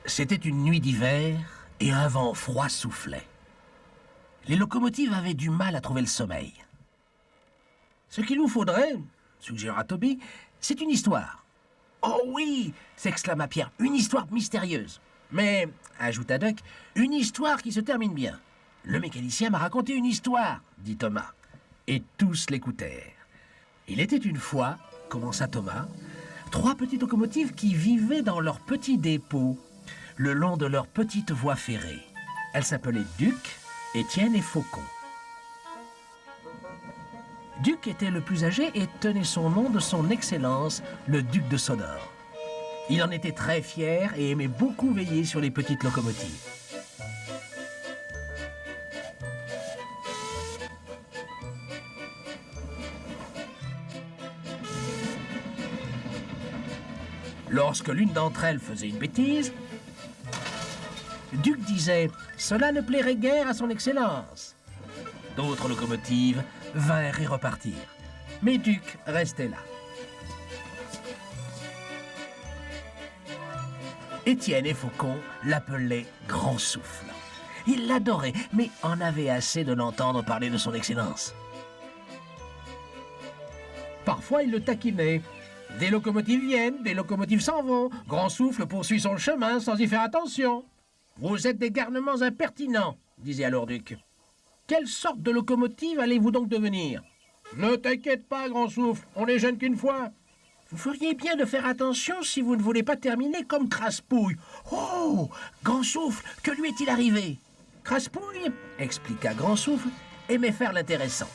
C'était une nuit d'hiver et un vent froid soufflait. Les locomotives avaient du mal à trouver le sommeil. Ce qu'il nous faudrait, suggéra Toby, c'est une histoire. Oh oui, s'exclama Pierre, une histoire mystérieuse. Mais, ajouta Duck, une histoire qui se termine bien. Le mécanicien m'a raconté une histoire, dit Thomas. Et tous l'écoutèrent. Il était une fois, commença Thomas, 3 petites locomotives qui vivaient dans leur petit dépôt, le long de leur petite voie ferrée. Elles s'appelaient Duc, Étienne et Faucon. Duc était le plus âgé et tenait son nom de son excellence, le duc de Sonore. Il en était très fier et aimait beaucoup veiller sur les petites locomotives. Lorsque l'une d'entre elles faisait une bêtise, Duc disait « Cela ne plairait guère à son excellence ». D'autres locomotives vinrent et repartirent. Mais Duc restait là. Étienne et Faucon l'appelaient Grand Souffle. Ils l'adoraient, mais en avaient assez de l'entendre parler de son excellence. Parfois, ils le taquinaient. Des locomotives viennent, des locomotives s'en vont. Grand Souffle poursuit son chemin sans y faire attention. Vous êtes des garnements impertinents, disait alors Duc. Quelle sorte de locomotive allez-vous donc devenir? Ne t'inquiète pas, Grand Souffle, on n'est jeune qu'une fois. Vous feriez bien de faire attention si vous ne voulez pas terminer comme Craspouille. Oh, Grand Souffle, que lui est-il arrivé? Craspouille, expliqua Grand Souffle, aimait faire l'intéressant.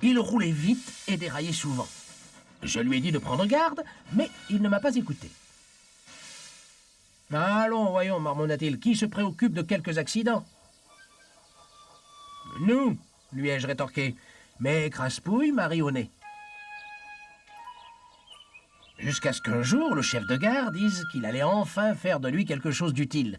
Il roulait vite et déraillait souvent. Je lui ai dit de prendre garde, mais il ne m'a pas écouté. Allons, voyons, marmonna-t-il, qui se préoccupe de quelques accidents? Nous, lui ai-je rétorqué, mais Craspouille m'a ri au nez. Jusqu'à ce qu'un jour, le chef de gare dise qu'il allait enfin faire de lui quelque chose d'utile.